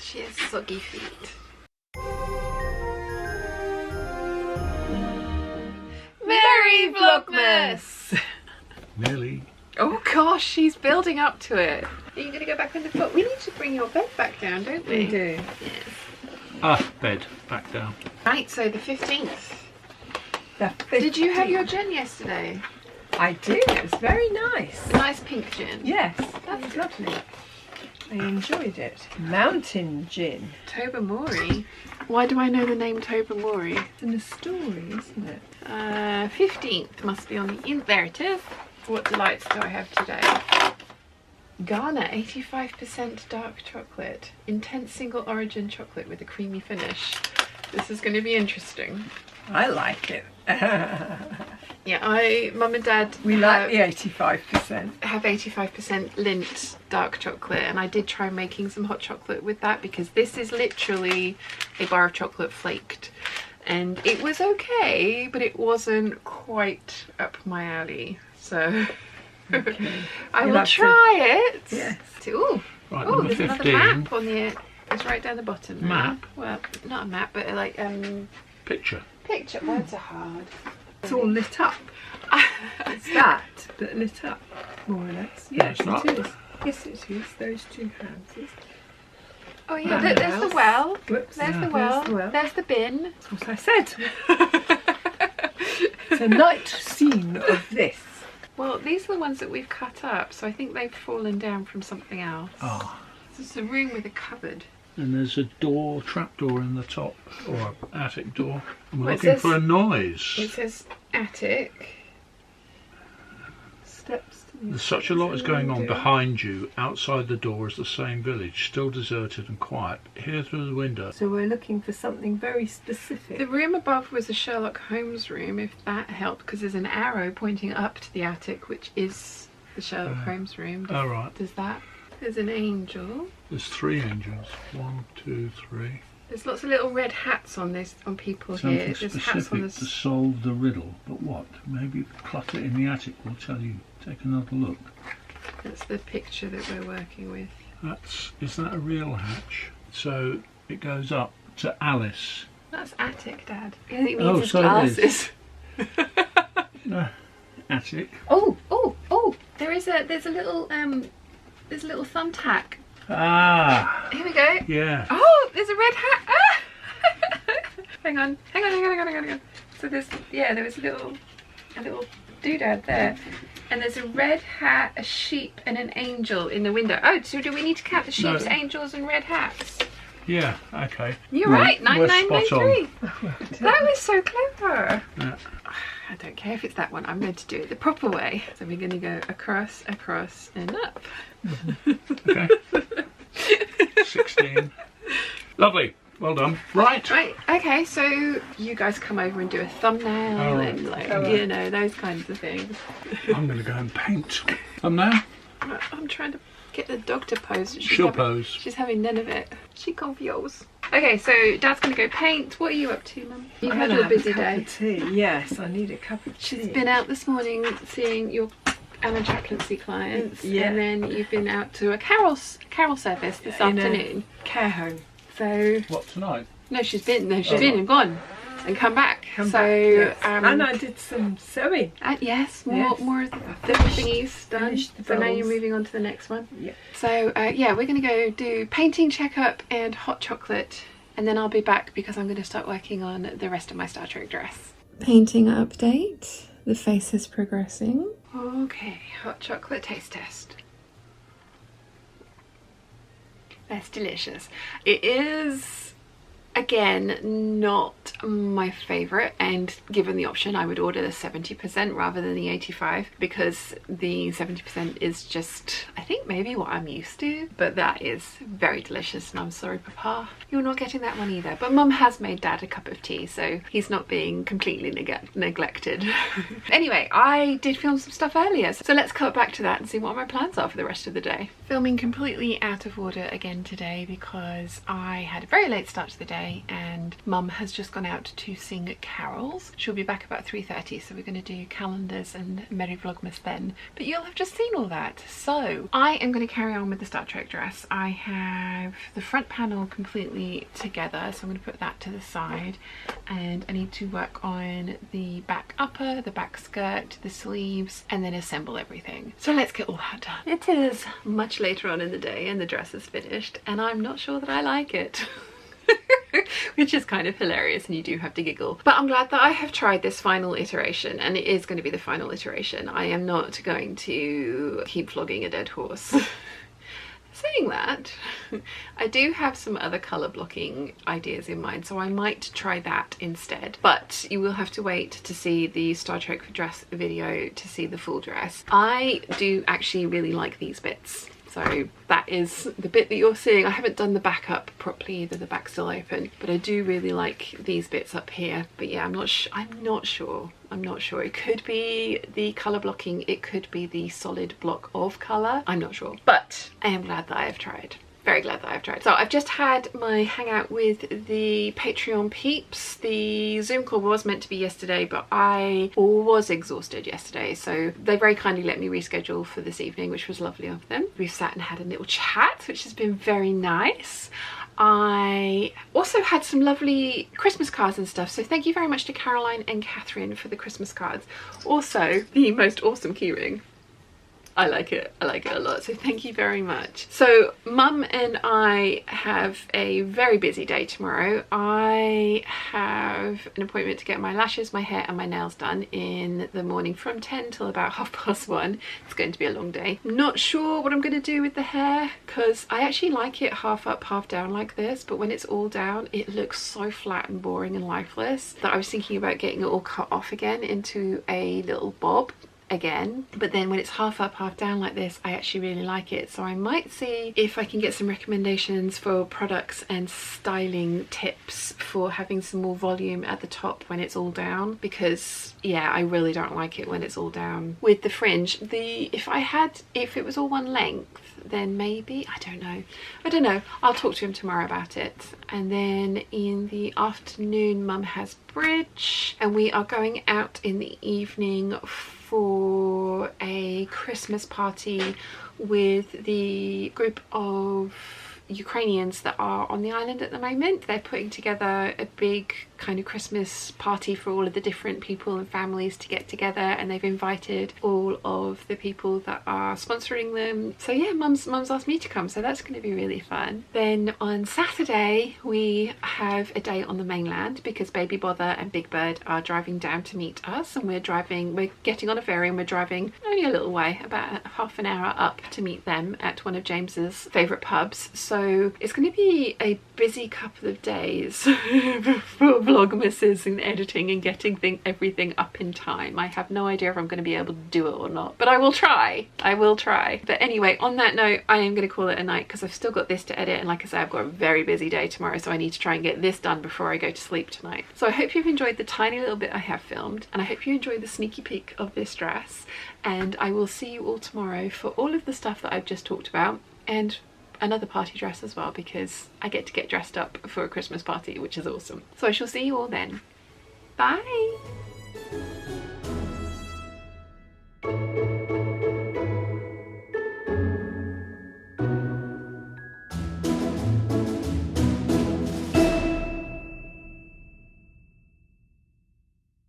She has soggy feet. Merry Vlogmas! Nearly. Oh gosh, she's building up to it. Are you going to go back on the foot? We need to bring your bed back down, don't we? We do. Yes. Bed back down. Right, so the 15th. The Did you have 15th. your gin yesterday? I did. It was very nice. Nice pink gin. Yes, that was lovely. I enjoyed it. Mountain gin. Tobermory. Why do I know the name Tobermory? It's in the story, isn't it? 15th must be on the in. There it is. What delights do I have today? Ghana, 85% dark chocolate. Intense single origin chocolate with a creamy finish. This is going to be interesting. I like it. Yeah, Mum and Dad We like the 85%. have 85% Lindt dark chocolate, and I did try making some hot chocolate with that because this is literally a bar of chocolate flaked, and it was okay, but it wasn't quite up my alley. So Okay. I You'll will have to- try it. Yes. Ooh, Right, oh, number there's another 15. map on the. It's right down the bottom. there. Map? Well, not a map, but like Picture. picture. Words are hard. It's all lit up. It's that, but lit up, more or less. Yes, it's not. it is. Yes, it is. Those two houses. Oh yeah, That there's the house. well. Whoops. There's the There's well. the well. There's the bin. That's what I said. It's a night scene of this. Well, these are the ones that we've cut up, so I think they've fallen down from something else. Oh. This is a room with a cupboard. And there's a door, trap door in the top, or an attic door. And we're Well, it looking says- for a noise. It says attic. Steps to the There's such a lot is going on window. behind you. Outside the door is the same village, still deserted and quiet. Here through the window. So we're looking for something very specific. The room above was a Sherlock Holmes room, if that helped, because there's an arrow pointing up to the attic, which is the Sherlock Holmes room. Oh, right. Does that? There's an angel. There's 3 angels. 1, 2, 3. There's lots of little red hats on people here. Something There's hats on specific this. to solve the riddle. But what? Maybe clutter in the attic will tell you. Take another look. That's the picture that we're working with. Is that a real hatch? So it goes up to Alice. That's attic, Dad. I think it Oh, means his so it is. glasses. Attic. Oh! There's a little thumbtack. Ah, Here we go. yeah. Oh, there's a red hat. Ah! hang on. So there was a little doodad there, and there's a red hat, a sheep, and an angel in the window. Oh, so do we need to count the sheeps, No. angels, and red hats? Yeah, okay. You're right. We're spot on. 9993. That was so clever. Yeah. I don't care if it's that one. I'm going to do it the proper way. So we're going to go across, and up. Okay. 16. Lovely. Well done. Right. Right, okay, so you guys come over and do a thumbnail All right. and like, All right. you know, those kinds of things. I'm going to go and paint. Thumbnail. I'm trying to get the dog to pose. She'll pose. She's having none of it. She confused. Okay, so Dad's going to go paint. What are you up to, Mum? You've I'm had gonna your have a busy cup day. of tea. Yes, I need a cup of tea. She's been out this morning seeing your Alan chaplaincy clients, Yeah. and then you've been out to a carol service this In a afternoon. care home. So What, tonight? no, she's been Oh. and gone and come back. Come so back, yes. um, and I did some sewing. yes, Yes. more of the Finished- thingies done. finished the So now you're bowls. moving on to the next one. Yeah. So yeah, we're going to go do painting checkup and hot chocolate, and then I'll be back because I'm going to start working on the rest of my Star Trek dress. Painting update. The face is progressing. Okay, hot chocolate taste test. That's delicious. It is, again, not my favourite, and given the option I would order the 70% rather than the 85%, because the 70% is just, I think, maybe what I'm used to, but that is very delicious, and I'm sorry, Papa, you're not getting that one either. But Mum has made Dad a cup of tea, so he's not being completely neglected. Anyway, I did film some stuff earlier, so let's cut back to that and see what my plans are for the rest of the day. Filming completely out of order again today because I had a very late start to the day. today, and Mum has just gone out to sing carols. She'll be back about 3:30, so we're going to do calendars and Merry Vlogmas then. But you'll have just seen all that. So I am going to carry on with the Star Trek dress. I have the front panel completely together, so I'm going to put that to the side, and I need to work on the back upper, the back skirt, the sleeves, and then assemble everything. So let's get all that done. It is much later on in the day and the dress is finished, and I'm not sure that I like it. Which is kind of hilarious, and you do have to giggle. But I'm glad that I have tried this final iteration, and it is going to be the final iteration. I am not going to keep flogging a dead horse. Saying that, I do have some other colour blocking ideas in mind, so I might try that instead. But you will have to wait to see the Star Trek dress video to see the full dress. I do actually really like these bits. So that is the bit that you're seeing. I haven't done the back up properly either, the back's still open, but I do really like these bits up here. But yeah, I'm not sure. It could be the colour blocking, it could be the solid block of colour. I'm not sure, but I am glad that I have tried. Very glad that I've tried. So I've just had my hangout with the Patreon peeps. The Zoom call was meant to be yesterday, but I was exhausted yesterday, so they very kindly let me reschedule for this evening, which was lovely of them. We've sat and had a little chat, which has been very nice. I also had some lovely Christmas cards and stuff, so thank you very much to Caroline and Catherine for the Christmas cards. Also, the most awesome keyring. I like it a lot, so thank you very much. So Mum and I have a very busy day tomorrow. I have an appointment to get my lashes, my hair and my nails done in the morning from 10 till about 1:30. It's going to be a long day. Not sure what I'm going to do with the hair, because I actually like it half up, half down like this, but when it's all down it looks so flat and boring and lifeless that I was thinking about getting it all cut off again into a little bob again. But then when it's half up, half down like this, I actually really like it, so I might see if I can get some recommendations for products and styling tips for having some more volume at the top when it's all down, because yeah, I really don't like it when it's all down. With the fringe, if it was all one length, then maybe, I don't know, I'll talk to him tomorrow about it. And then in the afternoon, Mum has bridge, and we are going out in the evening for a Christmas party with the group of Ukrainians that are on the island at the moment. They're putting together a big kind of Christmas party for all of the different people and families to get together, and they've invited all of the people that are sponsoring them. So yeah, mum's asked me to come, so that's going to be really fun. Then on Saturday we have a day on the mainland because Baby Bother and Big Bird are driving down to meet us, and we're getting on a ferry and we're driving only a little way, about half an hour up, to meet them at one of James's favourite pubs. So it's going to be a busy couple of days for vlogmases and editing and getting everything up in time. I have no idea if I'm going to be able to do it or not, but I will try. But anyway, on that note, I am going to call it a night because I've still got this to edit, and like I said, I've got a very busy day tomorrow, so I need to try and get this done before I go to sleep tonight. So I hope you've enjoyed the tiny little bit I have filmed, and I hope you enjoyed the sneaky peek of this dress, and I will see you all tomorrow for all of the stuff that I've just talked about, and another party dress as well, because I get to get dressed up for a Christmas party, which is awesome. So I shall see you all then. Bye!